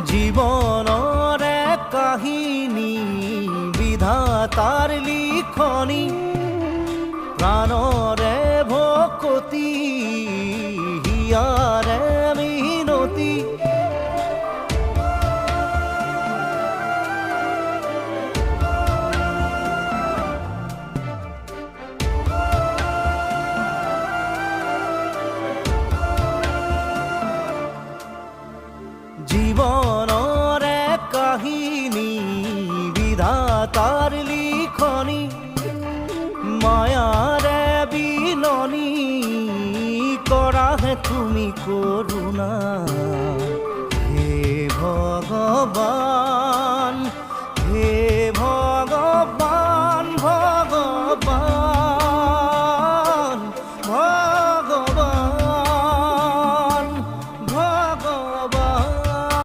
জীৱনৰ এক কাহিনী বিধাতাৰ লিখনি প্ৰাণৰে ভকতি হিয়াৰে মিনতি জীৱনৰ এক কাহিনী বিধাতাৰ লিখনি মায়াৰে বিননি কৰাহে তুমি কৰুণা হে ভগৱান।